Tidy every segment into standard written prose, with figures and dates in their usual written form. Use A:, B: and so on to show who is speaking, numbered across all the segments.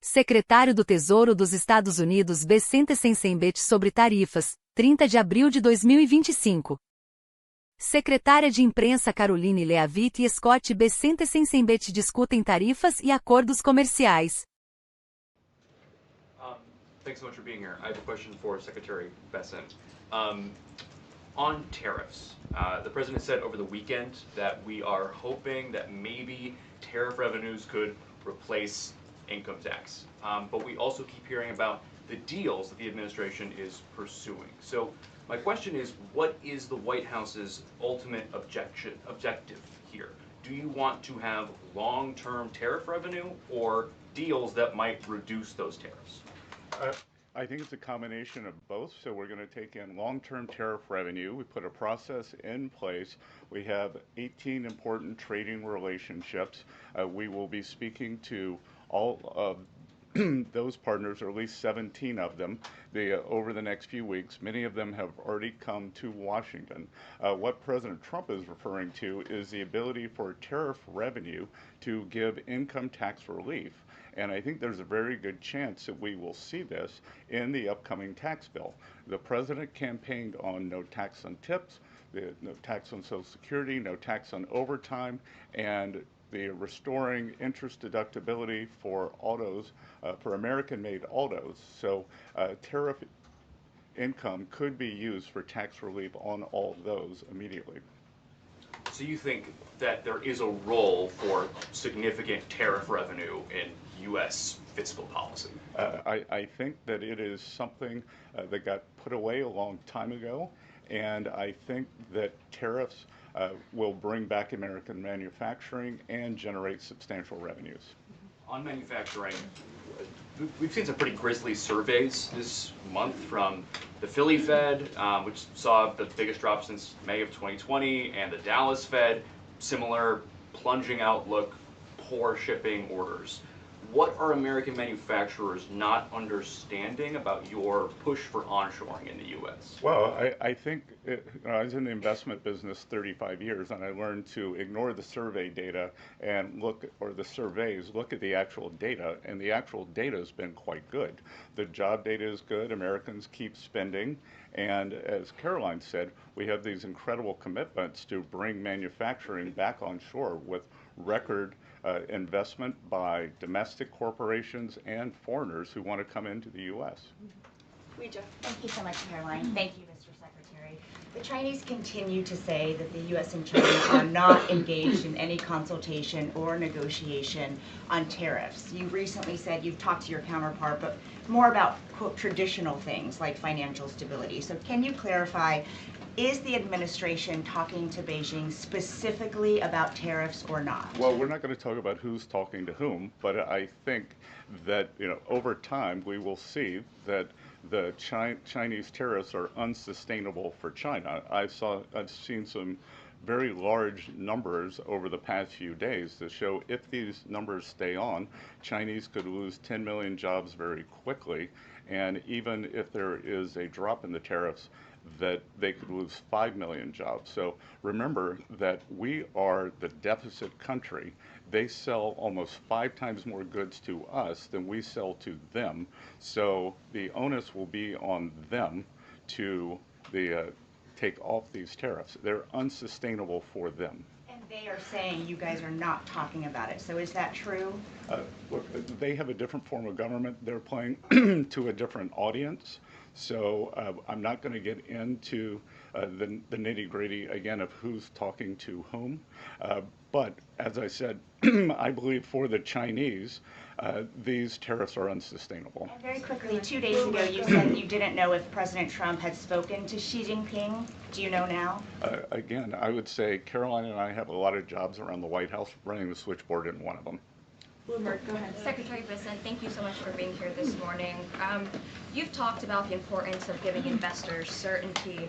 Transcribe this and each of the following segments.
A: Secretário do Tesouro dos Estados Unidos Bessent sobre Tarifas, 30 de abril de 2025. Secretária de Imprensa Karoline Leavitt e Scott Bessent discutem tarifas e acordos comerciais.
B: Thanks so much for being here. I have a question for Secretary Bessent. On tariffs, the President said over the weekend that we are hoping that maybe tariff revenues could replace income tax. But we also keep hearing about the deals that the administration is pursuing. So my question is, what is the White House's ultimate objective here? Do you want to have long-term tariff revenue or deals that might reduce those tariffs?
C: I think it's a combination of both. So we're going to take in long-term tariff revenue. We put a process in place. We have 18 important trading relationships. We will be speaking to all of those partners, or at least 17 of them, over the next few weeks. Many of them have already come to Washington. What President Trump is referring to is the ability for tariff revenue to give income tax relief. And I think there's a very good chance that we will see this in the upcoming tax bill. The president campaigned on no tax on tips, no tax on Social Security, no tax on overtime, and the restoring interest deductibility for autos, for American-made autos. So tariff income could be used for tax relief on all those immediately.
B: So you think that there is a role for significant tariff revenue in U.S. fiscal policy?
C: I think that it is something that got put away a long time ago, and I think that tariffs will bring back American manufacturing and generate substantial revenues.
B: On manufacturing, we've seen some pretty grisly surveys this month from the Philly Fed, which saw the biggest drop since May of 2020, and the Dallas Fed, similar plunging outlook, poor shipping orders. What are American manufacturers not understanding about your push for onshoring in the U.S.?
C: Well, I think I was in the investment business 35 years, and I learned to ignore the survey data and look at the actual data, and the actual data has been quite good. The job data is good. Americans keep spending, and as Karoline said, we have these incredible commitments to bring manufacturing back on shore with record investment by domestic corporations and foreigners who want to come into the U.S.
D: Thank you so much, Karoline. Thank you, Mr. Secretary. The Chinese continue to say that the U.S. and China are not engaged in any consultation or negotiation on tariffs. You recently said you've talked to your counterpart, but more about, quote, traditional things like financial stability. So can you clarify, is the administration talking to Beijing specifically about tariffs or not?
C: Well, we're not going to talk about who's talking to whom, but I think that over time we will see that the Chinese tariffs are unsustainable for China. I've seen some very large numbers over the past few days that show if these numbers stay on, Chinese could lose 10 million jobs very quickly, and even if there is a drop in the tariffs, that they could lose 5 million jobs. So remember that we are the deficit country. They sell almost 5 times more goods to us than we sell to them. So the onus will be on them to take off these tariffs. They're unsustainable for them.
D: And they are saying you guys are not talking about it. So is that true?
C: Look, they have a different form of government. They're playing to a different audience. So I'm not going to get into the nitty-gritty, again, of who's talking to whom. But as I said, I believe for the Chinese, these tariffs are unsustainable.
D: And very quickly, 2 days ago, you said you didn't know if President Trump had spoken to Xi Jinping. Do you know now?
C: Again, I would say Karoline and I have a lot of jobs around the White House. Running the switchboard isn't one of them.
E: Bloomberg, go ahead. Secretary Bessent, thank you so much for being here this morning. You've talked about the importance of giving investors certainty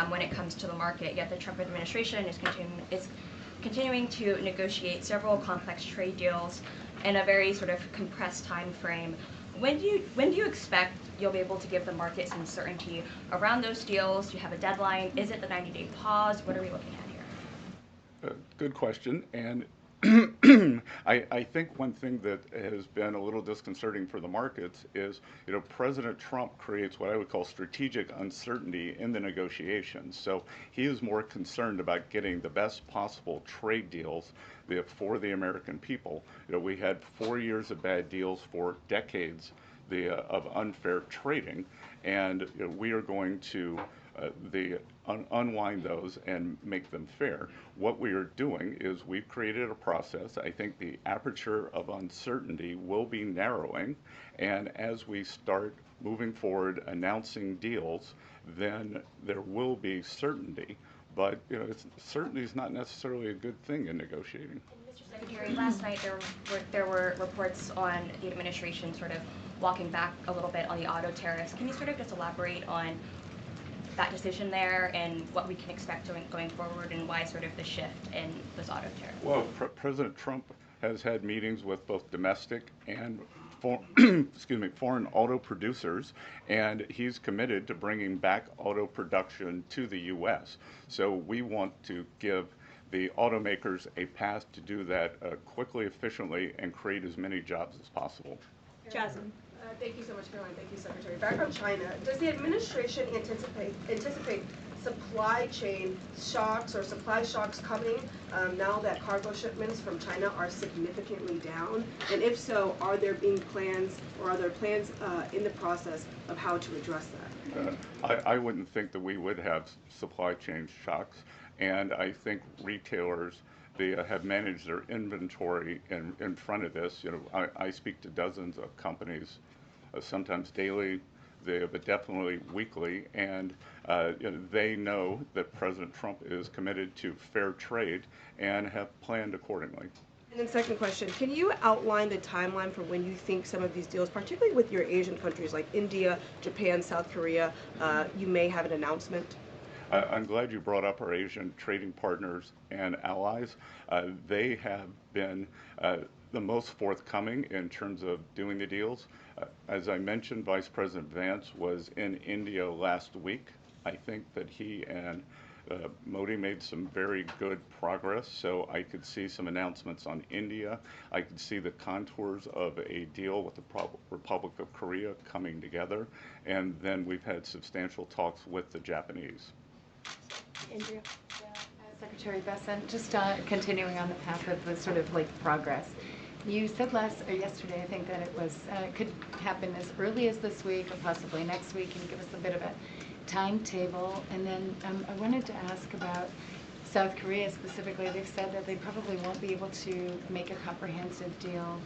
E: when it comes to the market, yet the Trump administration is continuing to negotiate several complex trade deals in a very sort of compressed time frame. When do you expect you'll be able to give the market some certainty around those deals? Do you have a deadline? Is it the 90-day pause? What are we looking at here?
C: Good question. And I think one thing that has been a little disconcerting for the markets is, President Trump creates what I would call strategic uncertainty in the negotiations. So he is more concerned about getting the best possible trade deals for the American people. We had 4 years of bad deals for decades of unfair trading, and we are going to unwind those and make them fair. What we are doing is we've created a process. I think the aperture of uncertainty will be narrowing, and as we start moving forward announcing deals, then there will be certainty. But certainty is not necessarily a good thing in negotiating.
E: Mr. Secretary, last night there were reports on the administration sort of walking back a little bit on the auto tariffs. Can you sort of just elaborate on that decision there and what we can expect going forward, and why sort of the shift in those auto tariffs?
C: Well, President Trump has had meetings with both domestic and foreign auto producers, and he's committed to bringing back auto production to the U.S. So we want to give the automakers a path to do that quickly, efficiently, and create as many jobs as possible.
F: Jasmine. Thank you so much, Karoline. Thank you, Secretary. Back on China, does the administration anticipate supply chain shocks or supply shocks coming now that cargo shipments from China are significantly down? And if so, are there plans in the process of how to address that?
C: I wouldn't think that we would have supply chain shocks, and I think retailers have managed their inventory in front of this. I speak to dozens of companies, sometimes daily, but definitely weekly, and they know that President Trump is committed to fair trade and have planned accordingly.
F: And then second question, can you outline the timeline for when you think some of these deals, particularly with your Asian countries like India, Japan, South Korea, you may have an announcement?
C: I'm glad you brought up our Asian trading partners and allies. They have been the most forthcoming in terms of doing the deals. As I mentioned, Vice President Vance was in India last week. I think that he and Modi made some very good progress, so I could see some announcements on India. I could see the contours of a deal with the Republic of Korea coming together, and then we've had substantial talks with the Japanese.
F: Andrea?
G: Secretary Bessent, just continuing on the path of the sort of progress. You said yesterday, I think, that it was could happen as early as this week or possibly next week. Can you give us a bit of a timetable? And then I wanted to ask about South Korea specifically. They've said that they probably won't be able to make a comprehensive deal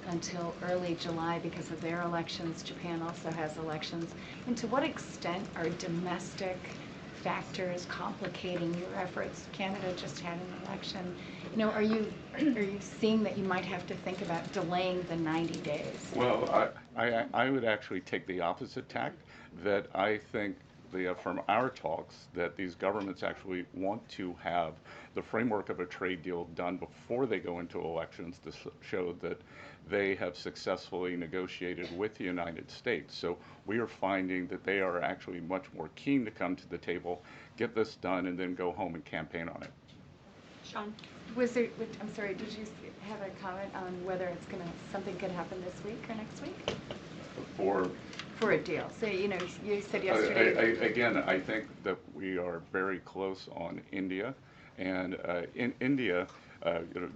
G: until early July because of their elections. Japan also has elections. And to what extent are domestic factors complicating your efforts? Canada just had an election. Are you seeing that you might have to think about delaying the 90 days?
C: Well, I would actually take the opposite tack, that I think from our talks that these governments actually want to have the framework of a trade deal done before they go into elections to show that they have successfully negotiated with the United States. So we are finding that they are actually much more keen to come to the table, get this done, and then go home and campaign on it.
F: Sean?
G: I'm sorry, did you have a comment on whether something could happen this week or next week? For a deal. So, you said yesterday.
C: Again, I think that we are very close on India. And in India,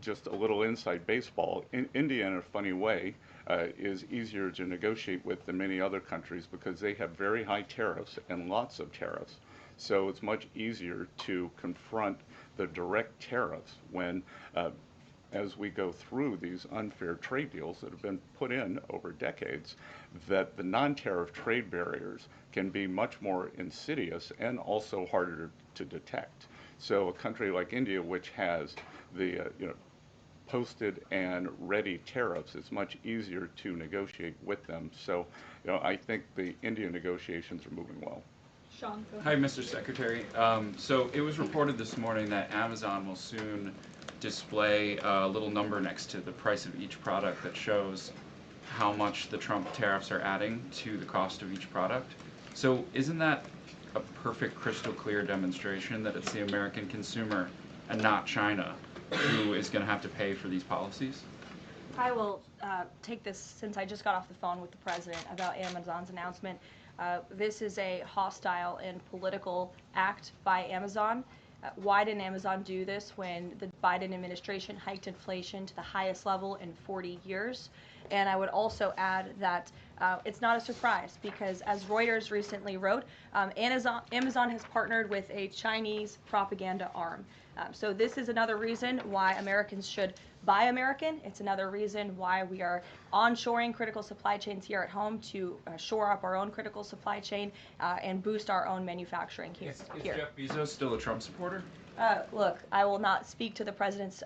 C: just a little inside baseball, India, in a funny way, is easier to negotiate with than many other countries because they have very high tariffs and lots of tariffs. So it's much easier to confront the direct tariffs when as we go through these unfair trade deals that have been put in over decades, that the non-tariff trade barriers can be much more insidious and also harder to detect. So a country like India, which has the posted and ready tariffs, it's much easier to negotiate with them. So I think the India negotiations are moving well.
F: Sean, go
H: Hi, Mr. Secretary. So it was reported this morning that Amazon will soon display a little number next to the price of each product that shows how much the Trump tariffs are adding to the cost of each product. So isn't that a perfect crystal clear demonstration that it's the American consumer and not China who is going to have to pay for these policies?
E: I will take this since I just got off the phone with the president about Amazon's announcement. This is a hostile and political act by Amazon. Why didn't Amazon do this when the Biden administration hiked inflation to the highest level in 40 years? And I would also add that it's not a surprise because, as Reuters recently wrote, Amazon has partnered with a Chinese propaganda arm. So this is another reason why Americans should buy American. It's another reason why we are onshoring critical supply chains here at home to shore up our own critical supply chain and boost our own manufacturing here.
H: Is Jeff Bezos still a Trump supporter?
E: Look, I will not speak to the president's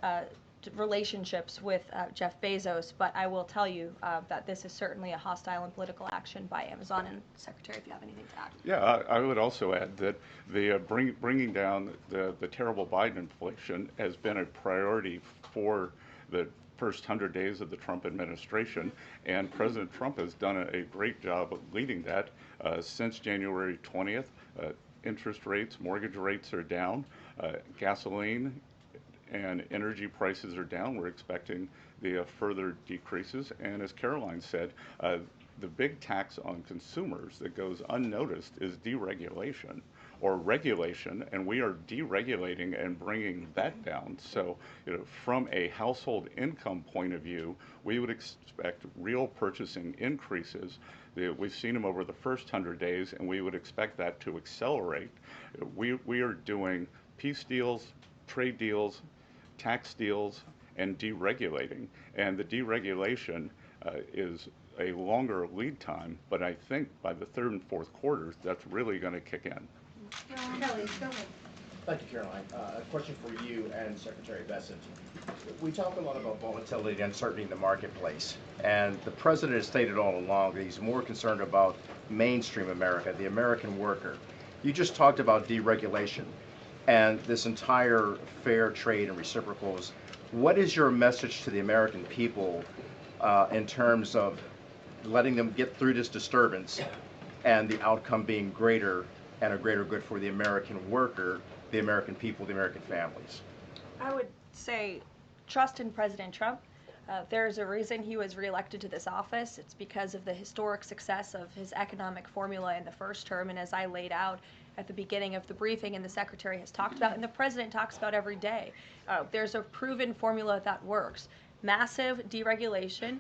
E: relationships with Jeff Bezos, but I will tell you that this is certainly a hostile and political action by Amazon. And Secretary, if you have anything to add.
C: Yeah, I would also add that the bringing down the terrible Biden inflation has been a priority for the first 100 days of the Trump administration, and President Trump has done a great job of leading that since January 20th. Interest rates, mortgage rates are down, gasoline and energy prices are down. We're expecting the further decreases, and as Karoline said, the big tax on consumers that goes unnoticed is deregulation or regulation, and we are deregulating and bringing that down. So, from a household income point of view, we would expect real purchasing increases. We've seen them over the first 100 days, and we would expect that to accelerate. We are doing peace deals, trade deals, tax deals, and deregulating. And the deregulation is a longer lead time, but I think by the third and fourth quarters, that's really going to kick in.
D: Kelly, go ahead.
I: Thank you, Caroline. A question for you and Secretary Bessent. We talk a lot about volatility and uncertainty in the marketplace, and the president has stated all along that he's more concerned about mainstream America, the American worker. You just talked about deregulation and this entire fair trade and reciprocals. What is your message to the American people in terms of letting them get through this disturbance and the outcome being greater and a greater good for the American worker, the American people, the American families?
E: I would say trust in President Trump. There's a reason he was reelected to this office. It's because of the historic success of his economic formula in the first term, and as I laid out at the beginning of the briefing and the Secretary has talked about and the President talks about every day, there's a proven formula that works. Massive deregulation,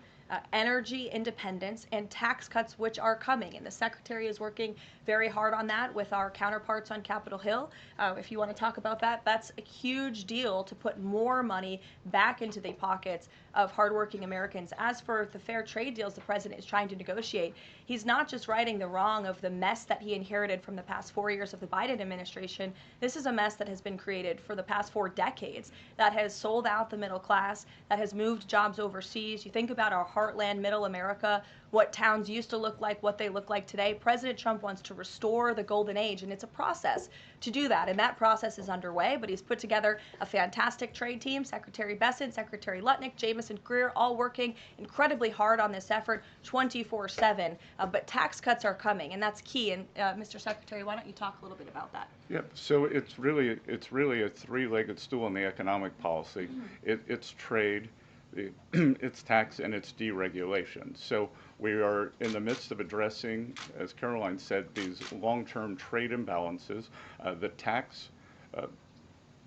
E: energy independence, and tax cuts, which are coming. And the Secretary is working very hard on that with our counterparts on Capitol Hill. If you want to talk about that, that's a huge deal to put more money back into the pockets of hardworking Americans. As for the fair trade deals the president is trying to negotiate, he's not just righting the wrong of the mess that he inherited from the past 4 years of the Biden administration. This is a mess that has been created for the past 4 decades that has sold out the middle class, that has moved jobs overseas. You think about our heartland, middle America, what towns used to look like, what they look like today. President Trump wants to restore the golden age, and it's a process to do that, and that process is underway, but he's put together a fantastic trade team. Secretary Bessent, Secretary Lutnick, Jamieson Greer, all working incredibly hard on this effort 24/7, but tax cuts are coming, and that's key. And Mr. Secretary, why don't you talk a little bit about that?
C: Yeah, so it's really a three-legged stool in the economic policy. It's trade, it's tax, and it's deregulation. So we are in the midst of addressing, as Karoline said, these long-term trade imbalances. The tax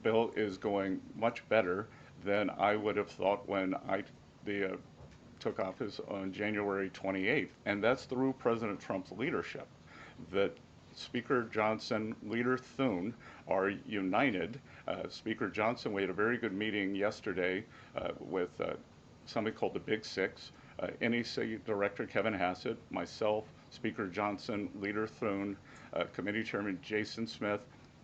C: bill is going much better than I would have thought when I took office on January 28th, and that's through President Trump's leadership. That Speaker Johnson, Leader Thune are united. Speaker Johnson, we had a very good meeting yesterday with somebody called the Big Six, NEC Director Kevin Hassett, myself, Speaker Johnson, Leader Thune, Committee Chairman Jason Smith,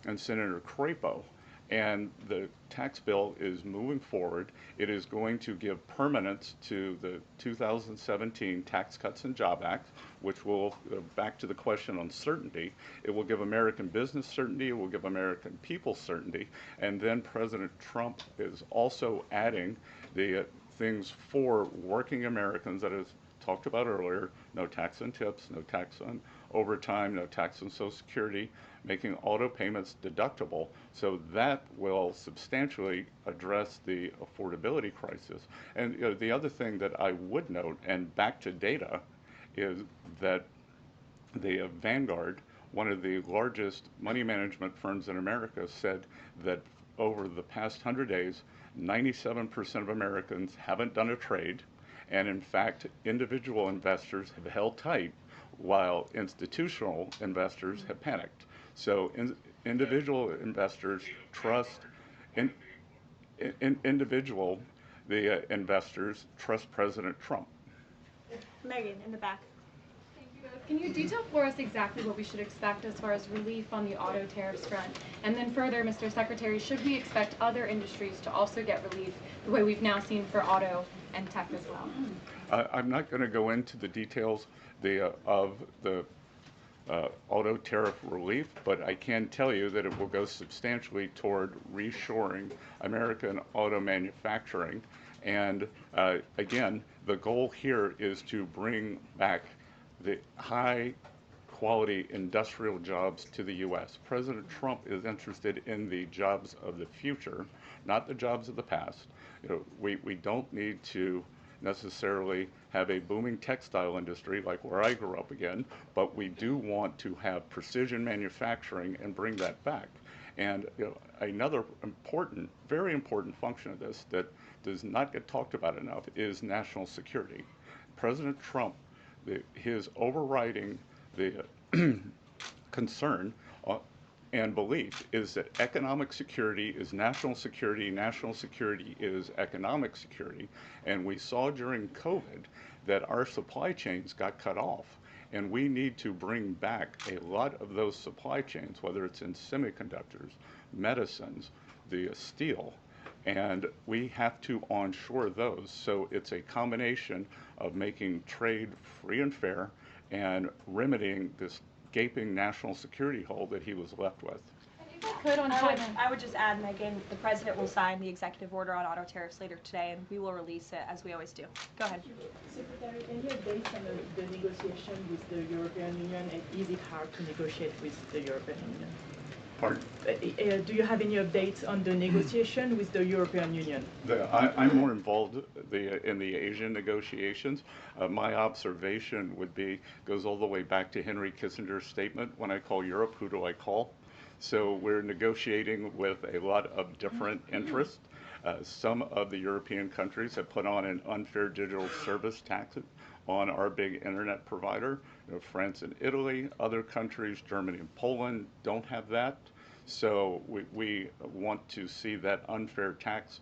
C: and Senator Crapo. And the tax bill is moving forward. It is going to give permanence to the 2017 Tax Cuts and Job Act, which will, back to the question on certainty, it will give American business certainty, it will give American people certainty, and then President Trump is also adding the things for working Americans, that is talked about earlier, no tax on tips, no tax on overtime, no tax on Social Security, making auto payments deductible. So that will substantially address the affordability crisis. And the other thing that I would note, and back to data, is that the Vanguard, one of the largest money management firms in America, said that over the past 100 days, 97% of Americans haven't done a trade, and in fact, individual investors have held tight while institutional investors have panicked. So individual investors trust, the investors trust President Trump.
J: Megan, in the back.
K: Can you detail for us exactly what we should expect as far as relief on the auto tariffs front? And then further, Mr. Secretary, should we expect other industries to also get relief the way we've now seen for auto and tech as well?
C: I'm not going to go into the details of the auto tariff relief, but I can tell you that it will go substantially toward reshoring American auto manufacturing. And again, the goal here is to bring back the high quality industrial jobs to the U.S. President Trump is interested in the jobs of the future, not the jobs of the past. We don't need to necessarily have a booming textile industry like where I grew up again, but we do want to have precision manufacturing and bring that back. And another important, very important function of this that does not get talked about enough is national security. President Trump, his overriding concern and belief is that economic security is national security is economic security. And we saw during COVID that our supply chains got cut off. And we need to bring back a lot of those supply chains, whether it's in semiconductors, medicines, the steel, and we have to onshore those. So it's a combination of making trade free and fair and remedying this gaping national security hole that he was left with.
J: I would just add, Megan, the president will sign the executive order on auto tariffs later today, and we will release it as we always do. Go ahead.
L: Secretary, any updates on the negotiation with the European Union, and is it hard to negotiate with the European Union?
C: Pardon?
L: Do you have any updates on the negotiation with the European Union?
C: I'm more involved in the Asian negotiations. My observation would be, goes all the way back to Henry Kissinger's statement, when I call Europe, who do I call? So we're negotiating with a lot of different interests. Some of the European countries have put on an unfair digital service tax on our big internet provider. France and Italy, other countries, Germany and Poland, don't have that. So we want to see that unfair tax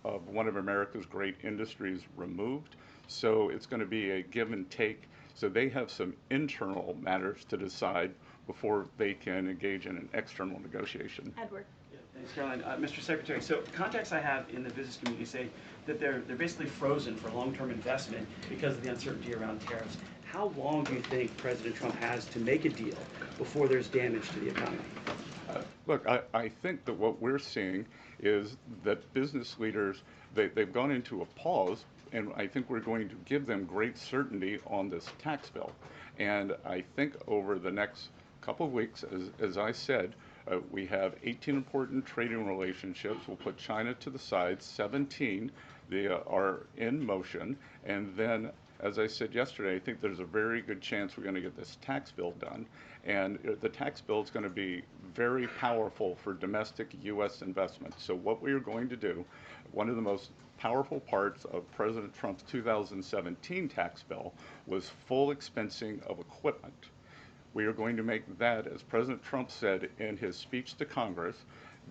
C: of one of America's great industries removed. So it's going to be a give and take. So they have some internal matters to decide before they can engage in an external negotiation.
J: Edward.
M: Yeah, thanks, Caroline. Mr. Secretary, so contacts I have in the business community say that they're basically frozen for long-term investment because of the uncertainty around tariffs. How long do you think President Trump has to make a deal before there's damage to the economy?
C: Look, I think that what we're seeing is that business leaders, they've gone into a pause, and I think we're going to give them great certainty on this tax bill. And I think over the next couple of weeks, as I said, we have 18 important trading relationships. We'll put China to the side. 17 they are in motion. And then, as I said yesterday, I think there's a very good chance we're going to get this tax bill done. And the tax bill is going to be very powerful for domestic U.S. investment. So what we are going to do, one of the most powerful parts of President Trump's 2017 tax bill was full expensing of equipment. We are going to make that, as President Trump said in his speech to Congress,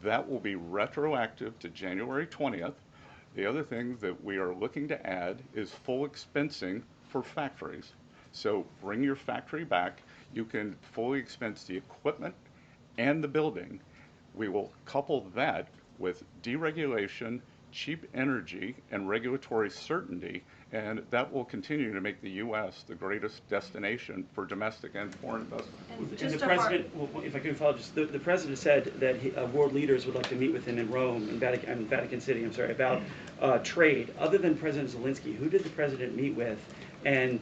C: that will be retroactive to January 20th. The other thing that we are looking to add is full expensing for factories. So bring your factory back. You can fully expense the equipment and the building. We will couple that with deregulation, cheap energy, and regulatory certainty, and that will continue to make the U.S. the greatest destination for domestic and foreign investment.
M: And the president, well, if I can follow, just the president said that world leaders would like to meet with him in Rome, in Vatican City, about trade. Other than President Zelensky, who did the president meet with and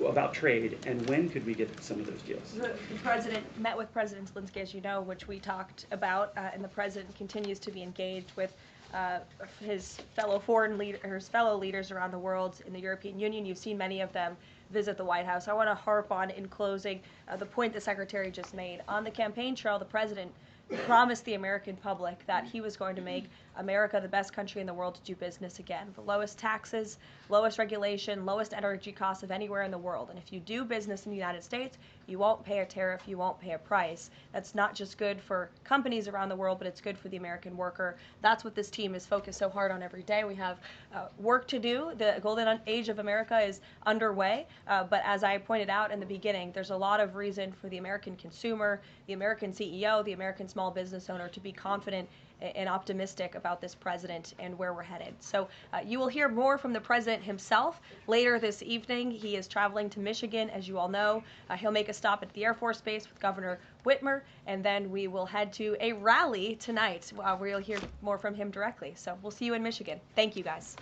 M: about trade, and when could we get some of those deals?
J: The president met with President Zelensky, as you know, which we talked about, and the president continues to be engaged with his fellow leaders around the world in the European Union. You've seen many of them visit the White House. I want to harp on, in closing, the point the Secretary just made. On the campaign trail, the president promised the American public that he was going to make America the best country in the world to do business again. The lowest taxes, lowest regulation, lowest energy costs of anywhere in the world. And if you do business in the United States, you won't pay a tariff, you won't pay a price. That's not just good for companies around the world, but it's good for the American worker. That's what this team is focused so hard on every day. We have work to do. The golden age of America is underway, but as I pointed out in the beginning, there's a lot of reason for the American consumer, the American CEO, the American small business owner to be confident and optimistic about this president and where we're headed. So you will hear more from the president himself later this evening. He is traveling to Michigan, as you all know. He'll make a stop at the Air Force Base with Governor Whitmer, and then we will head to a rally tonight where you'll hear more from him directly. So we'll see you in Michigan. Thank you, guys.